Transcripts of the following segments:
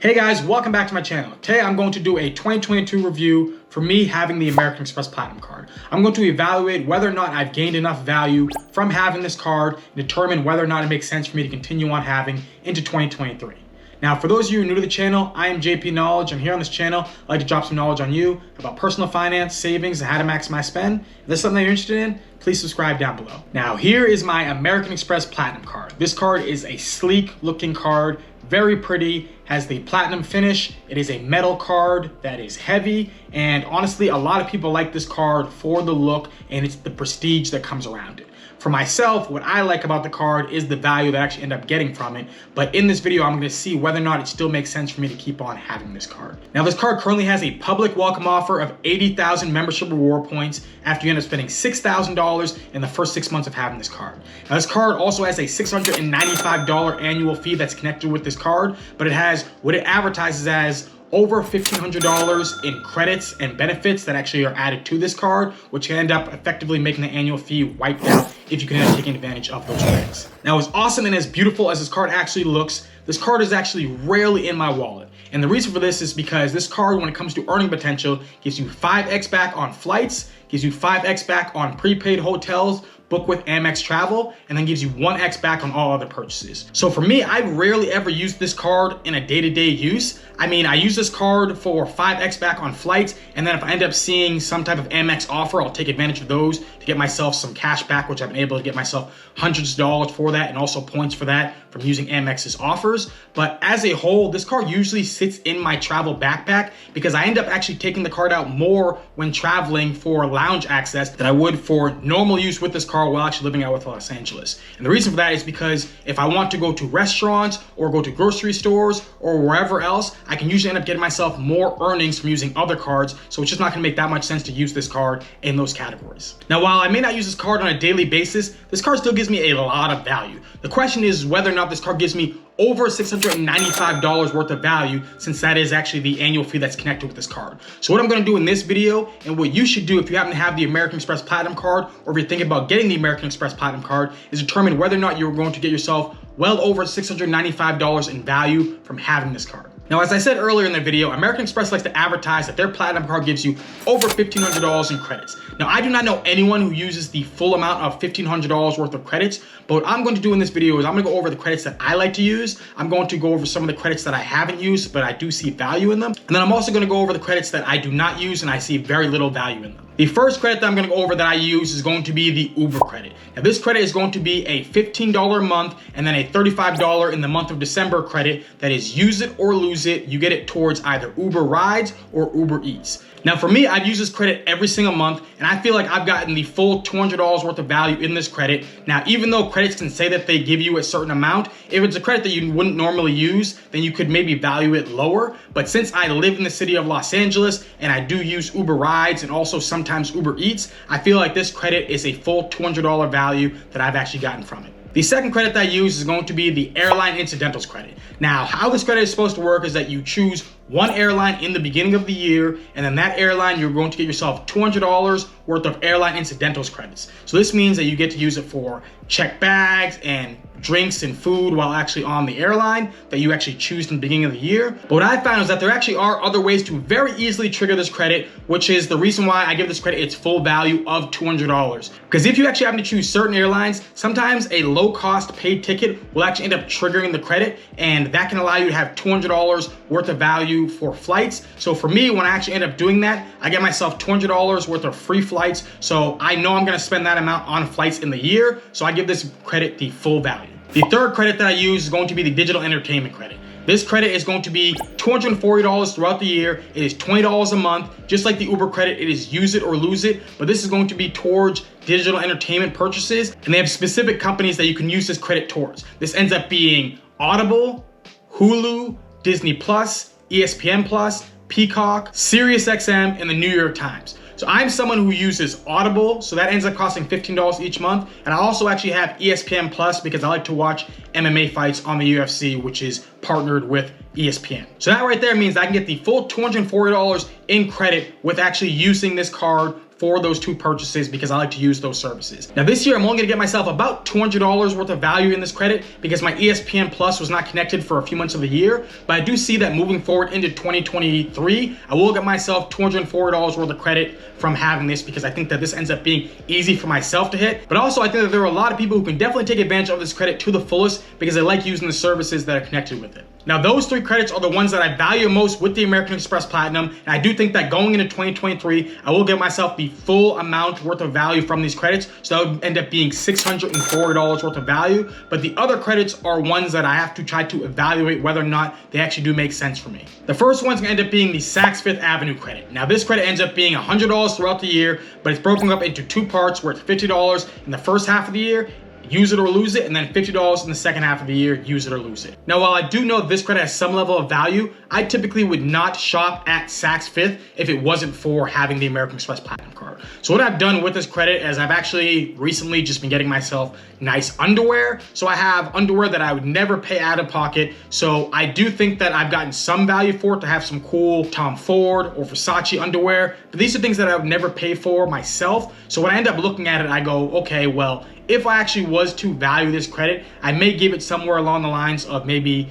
Hey guys, welcome back to my channel. Today I'm going to do a 2022 review for me having the American Express Platinum card. I'm going to evaluate whether or not I've gained enough value from having this card and determine whether or not it makes sense for me to continue on having into 2023. Now, for those of you who are new to the channel, I am JP Knowledge, and here on this channel, I like to drop some knowledge on you about personal finance, savings, and how to maximize spend. If this is something that you're interested in, please subscribe down below. Now, here is my American Express Platinum card. This card is a sleek looking card, very pretty, has the platinum finish. It is a metal card that is heavy, and honestly, a lot of people like this card for the look and it's the prestige that comes around it. For myself, what I like about the card is the value that I actually end up getting from it. But in this video, I'm going to see whether or not it still makes sense for me to keep on having this card. Now, this card currently has a public welcome offer of 80,000 membership reward points after you end up spending $6,000 in the first 6 months of having this card. Now, this card also has a $695 annual fee that's connected with this card, but it has what it advertises as over $1,500 in credits and benefits that actually are added to this card, which can end up effectively making the annual fee wiped out if you can end up taking advantage of those credits. Now, as awesome and as beautiful as this card actually looks, this card is actually rarely in my wallet. And the reason for this is because this card, when it comes to earning potential, gives you 5x back on flights, gives you 5x back on prepaid hotels, book with Amex Travel, and then gives you 1x back on all other purchases. So for me, I rarely ever use this card in a day-to-day use. I mean, I use this card for 5x back on flights, and then if I end up seeing some type of Amex offer, I'll take advantage of those to get myself some cash back, which I've been able to get myself hundreds of dollars for that, and also points for that from using Amex's offers. But as a whole, this card usually sits in my travel backpack because I end up actually taking the card out more when traveling for lounge access than I would for normal use with this card while actually living out with Los Angeles. And the reason for that is because if I want to go to restaurants or go to grocery stores or wherever else, I can usually end up getting myself more earnings from using other cards, so it's just not gonna make that much sense to use this card in those categories. Now, while I may not use this card on a daily basis, this card still gives me a lot of value. The question is whether or not this card gives me over $695 worth of value, since that is actually the annual fee that's connected with this card. So what I'm gonna do in this video, and what you should do if you happen to have the American Express Platinum card, or if you're thinking about getting the American Express Platinum card, is determine whether or not you're going to get yourself well over $695 in value from having this card. Now, as I said earlier in the video, American Express likes to advertise that their Platinum card gives you over $1,500 in credits. Now, I do not know anyone who uses the full amount of $1,500 worth of credits, but what I'm going to do in this video is I'm going to go over the credits that I like to use. I'm going to go over some of the credits that I haven't used, but I do see value in them. And then I'm also going to go over the credits that I do not use and I see very little value in them. The first credit that I'm going to go over that I use is going to be the Uber credit. Now, this credit is going to be a $15 a month and then a $35 in the month of December credit that is use it or lose it. You get it towards either Uber rides or Uber Eats. Now, for me, I've used this credit every single month, and I feel like I've gotten the full $200 worth of value in this credit. Now, even though credits can say that they give you a certain amount, if it's a credit that you wouldn't normally use, then you could maybe value it lower. But since I live in the city of Los Angeles and I do use Uber rides and also sometimes Uber Eats, I feel like this credit is a full $200 value that I've actually gotten from it. The second credit that I use is going to be the airline incidentals credit. Now, how this credit is supposed to work is that you choose one airline in the beginning of the year, and then that airline, you're going to get yourself $200 worth of airline incidentals credits. So this means that you get to use it for checked bags and drinks and food while actually on the airline that you actually choose in the beginning of the year. But what I found is that there actually are other ways to very easily trigger this credit, which is the reason why I give this credit its full value of $200. Because if you actually happen to choose certain airlines, sometimes a low cost paid ticket will actually end up triggering the credit, and that can allow you to have $200 worth of value for flights. So for me, when I actually end up doing that, I get myself $200 worth of free flights. So I know I'm gonna spend that amount on flights in the year. So I give this credit the full value. The third credit that I use is going to be the digital entertainment credit. This credit is going to be $240 throughout the year. It is $20 a month. Just like the Uber credit, it is use it or lose it, but this is going to be towards digital entertainment purchases, and they have specific companies that you can use this credit towards. This ends up being Audible, Hulu, Disney Plus, ESPN Plus, Peacock, SiriusXM, and the New York Times. So I'm someone who uses Audible, so that ends up costing $15 each month. And I also actually have ESPN Plus because I like to watch MMA fights on the UFC, which is partnered with ESPN. So that right there means I can get the full $240 in credit with actually using this card for those two purchases because I like to use those services. Now this year, I'm only gonna get myself about $200 worth of value in this credit because my ESPN Plus was not connected for a few months of the year, but I do see that moving forward into 2023, I will get myself $240 worth of credit from having this because I think that this ends up being easy for myself to hit. But also I think that there are a lot of people who can definitely take advantage of this credit to the fullest because they like using the services that are connected with it. Now those three credits are the ones that I value most with the American Express Platinum, and I do think that going into 2023, I will get myself the full amount worth of value from these credits, so that would end up being $640 worth of value, but the other credits are ones that I have to try to evaluate whether or not they actually do make sense for me. The first one's gonna end up being the Saks Fifth Avenue credit. Now this credit ends up being $100 throughout the year, but it's broken up into two parts where it's $50 in the first half of the year, use it or lose it, and then $50 in the second half of the year, use it or lose it. Now, while I do know this credit has some level of value, I typically would not shop at Saks Fifth if it wasn't for having the American Express Platinum card. So what I've done with this credit is I've actually recently just been getting myself nice underwear. So I have underwear that I would never pay out of pocket. So I do think that I've gotten some value for it to have some cool Tom Ford or Versace underwear, but these are things that I would never pay for myself. So when I end up looking at it, I go, okay, well, if I actually was to value this credit, I may give it somewhere along the lines of maybe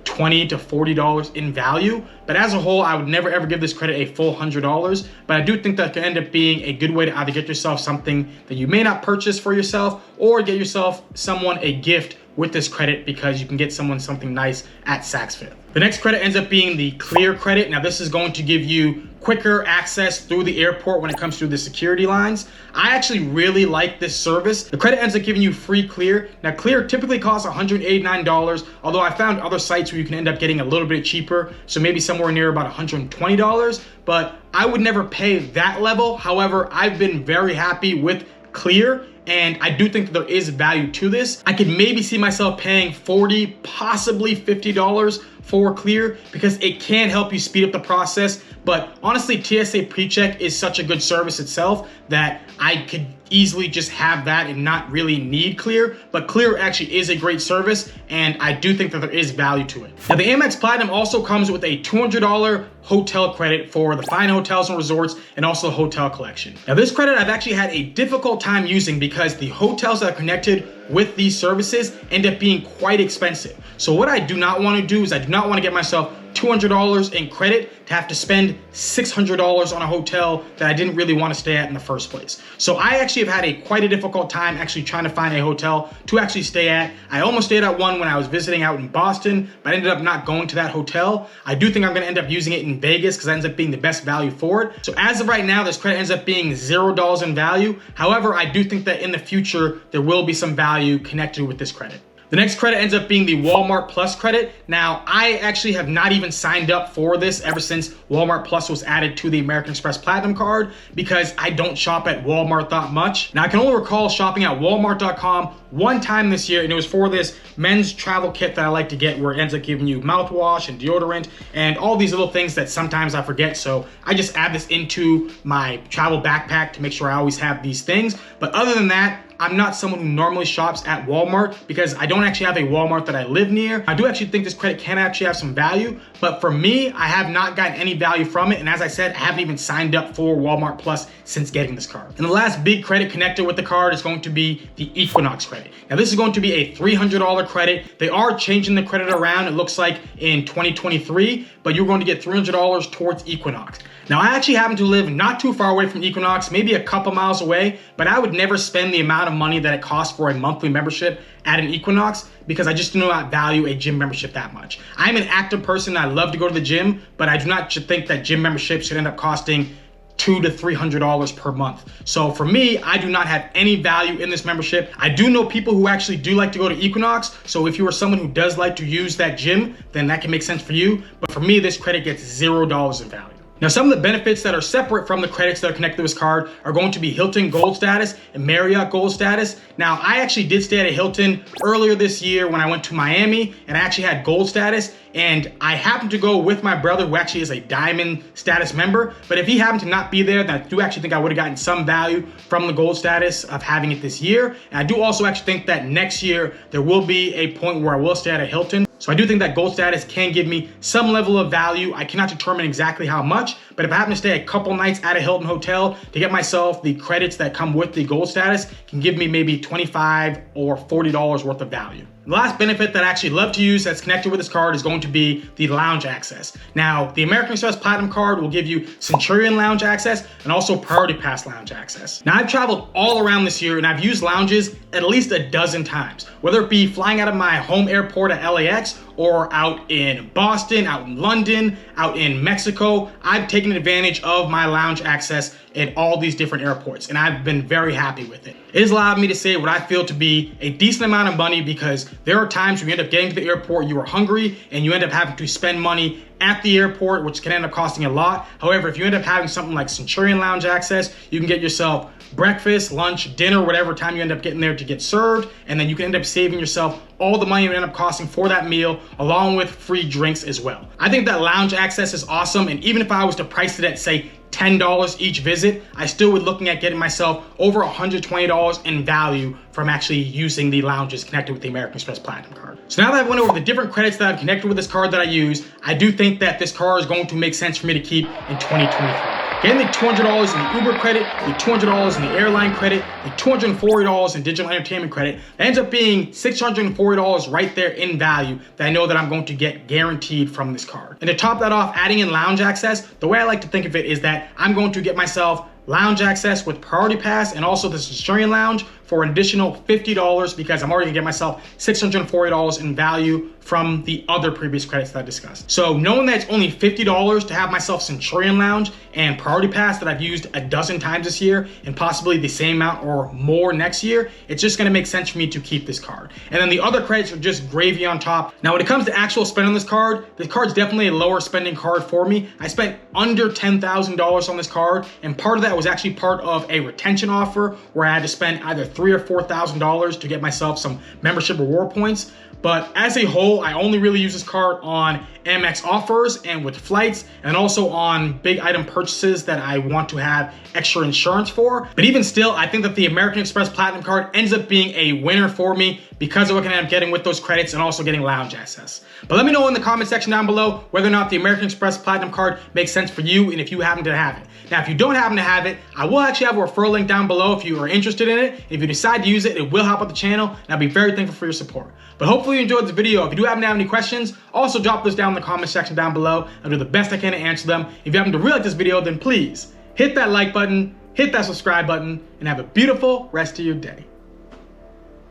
$20 to $40 in value. But as a whole, I would never ever give this credit a full $100. But I do think that could end up being a good way to either get yourself something that you may not purchase for yourself or get yourself someone a gift with this credit because you can get someone something nice at Saks Fifth. The next credit ends up being the Clear credit. Now this is going to give you quicker access through the airport when it comes to the security lines. I actually really like this service. The credit ends up giving you free Clear. Now Clear typically costs $189, although I found other sites where you can end up getting a little bit cheaper, so maybe somewhere near about $120, but I would never pay that level. However, I've been very happy with Clear, and I do think that there is value to this. I could maybe see myself paying $40, possibly $50 for Clear because it can help you speed up the process. But honestly, TSA PreCheck is such a good service itself that I could easily just have that and not really need Clear. But Clear actually is a great service, and I do think that there is value to it. Now the Amex Platinum also comes with a $200 hotel credit for the fine hotels and resorts and also hotel collection. Now this credit I've actually had a difficult time using because the hotels that are connected with these services end up being quite expensive. So what I do not want to do is I do not want to get myself $200 in credit to have to spend $600 on a hotel that I didn't really want to stay at in the first place. So I actually have had quite a difficult time actually trying to find a hotel to actually stay at. I almost stayed at one when I was visiting out in Boston, but I ended up not going to that hotel. I do think I'm going to end up using it in Vegas because that ends up being the best value for it. So as of right now, this credit ends up being $0 in value. However, I do think that in the future, there will be some value connected with this credit. The next credit ends up being the Walmart Plus credit. Now, I actually have not even signed up for this ever since Walmart Plus was added to the American Express Platinum card because I don't shop at Walmart that much. Now, I can only recall shopping at Walmart.com one time this year, and it was for this men's travel kit that I like to get where it ends up giving you mouthwash and deodorant and all these little things that sometimes I forget. So I just add this into my travel backpack to make sure I always have these things. But other than that, I'm not someone who normally shops at Walmart because I don't actually have a Walmart that I live near. I do actually think this credit can actually have some value, but for me, I have not gotten any value from it. And as I said, I haven't even signed up for Walmart Plus since getting this card. And the last big credit connected with the card is going to be the Equinox credit. Now this is going to be a $300 credit. They are changing the credit around, it looks like in 2023, but you're going to get $300 towards Equinox. Now I actually happen to live not too far away from Equinox, maybe a couple miles away, but I would never spend the amount of money that it costs for a monthly membership at an Equinox because I just do not value a gym membership that much. I'm an active person, I love to go to the gym, but I do not think that gym memberships should end up costing $200 to $300 per month. So for me, I do not have any value in this membership. I do know people who actually do like to go to Equinox. So if you are someone who does like to use that gym, then that can make sense for you. But for me, this credit gets $0 in value. Now, some of the benefits that are separate from the credits that are connected to this card are going to be Hilton Gold status and Marriott Gold status. Now, I actually did stay at a Hilton earlier this year when I went to Miami, and I actually had Gold status. and I happen to go with my brother, who actually is a diamond status member. But if he happened to not be there, then I do actually think I would have gotten some value from the gold status of having it this year. And I do also actually think that next year there will be a point where I will stay at a Hilton. So I do think that gold status can give me some level of value. I cannot determine exactly how much, but if I happen to stay a couple nights at a Hilton hotel to get myself the credits that come with the gold status, can give me maybe $25 or $40 worth of value. The last benefit that I actually love to use that's connected with this card is going to be the lounge access. Now, the American Express Platinum card will give you Centurion lounge access and also Priority Pass lounge access. Now, I've traveled all around this year and I've used lounges at least a dozen times, whether it be flying out of my home airport at LAX or out in Boston, out in London, out in Mexico. I've taken advantage of my lounge access at all these different airports, and I've been very happy with it. It has allowed me to save what I feel to be a decent amount of money, because there are times when you end up getting to the airport, you are hungry, and you end up having to spend money at the airport, which can end up costing a lot. However, if you end up having something like Centurion lounge access, you can get yourself breakfast, lunch, dinner, whatever time you end up getting there to get served, and then you can end up saving yourself all the money you end up costing for that meal, along with free drinks as well. I think that lounge access is awesome, and even if I was to price it at, say, $10 each visit, I still would looking at getting myself over $120 in value from actually using the lounges connected with the American Express Platinum card. So now that I've went over the different credits that I've connected with this card that I use, I do think that this card is going to make sense for me to keep in 2023. Getting the $200 in the Uber credit, the $200 in the airline credit, the $240 in digital entertainment credit, that ends up being $640 right there in value that I know that I'm going to get guaranteed from this card. And to top that off, adding in lounge access, the way I like to think of it is that I'm going to get myself lounge access with Priority Pass and also the Centurion Lounge for an additional $50, because I'm already gonna get myself $640 in value from the other previous credits that I discussed. So knowing that it's only $50 to have myself Centurion Lounge and Priority Pass that I've used a dozen times this year and possibly the same amount or more next year, it's just gonna make sense for me to keep this card. And then the other credits are just gravy on top. Now, when it comes to actual spend on this card's definitely a lower spending card for me. I spent under $10,000 on this card, and part of that was actually part of a retention offer where I had to spend either $3,000 or $4,000 to get myself some membership reward points. But as a whole, I only really use this card on Amex offers and with flights, and also on big item purchases that I want to have extra insurance for. But even still, I think that the American Express Platinum card ends up being a winner for me because of what I end up getting with those credits and also getting lounge access. But let me know in the comment section down below whether or not the American Express Platinum card makes sense for you and if you happen to have it. Now, if you don't happen to have it, I will actually have a referral link down below if you are interested in it. If you decide to use it, it will help out the channel, and I'll be very thankful for your support. But hopefully you enjoyed this video. If you do happen to have any questions, also drop those down in the comment section down below. I'll do the best I can to answer them. If you happen to really like this video, then please hit that like button, hit that subscribe button, and have a beautiful rest of your day.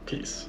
Peace.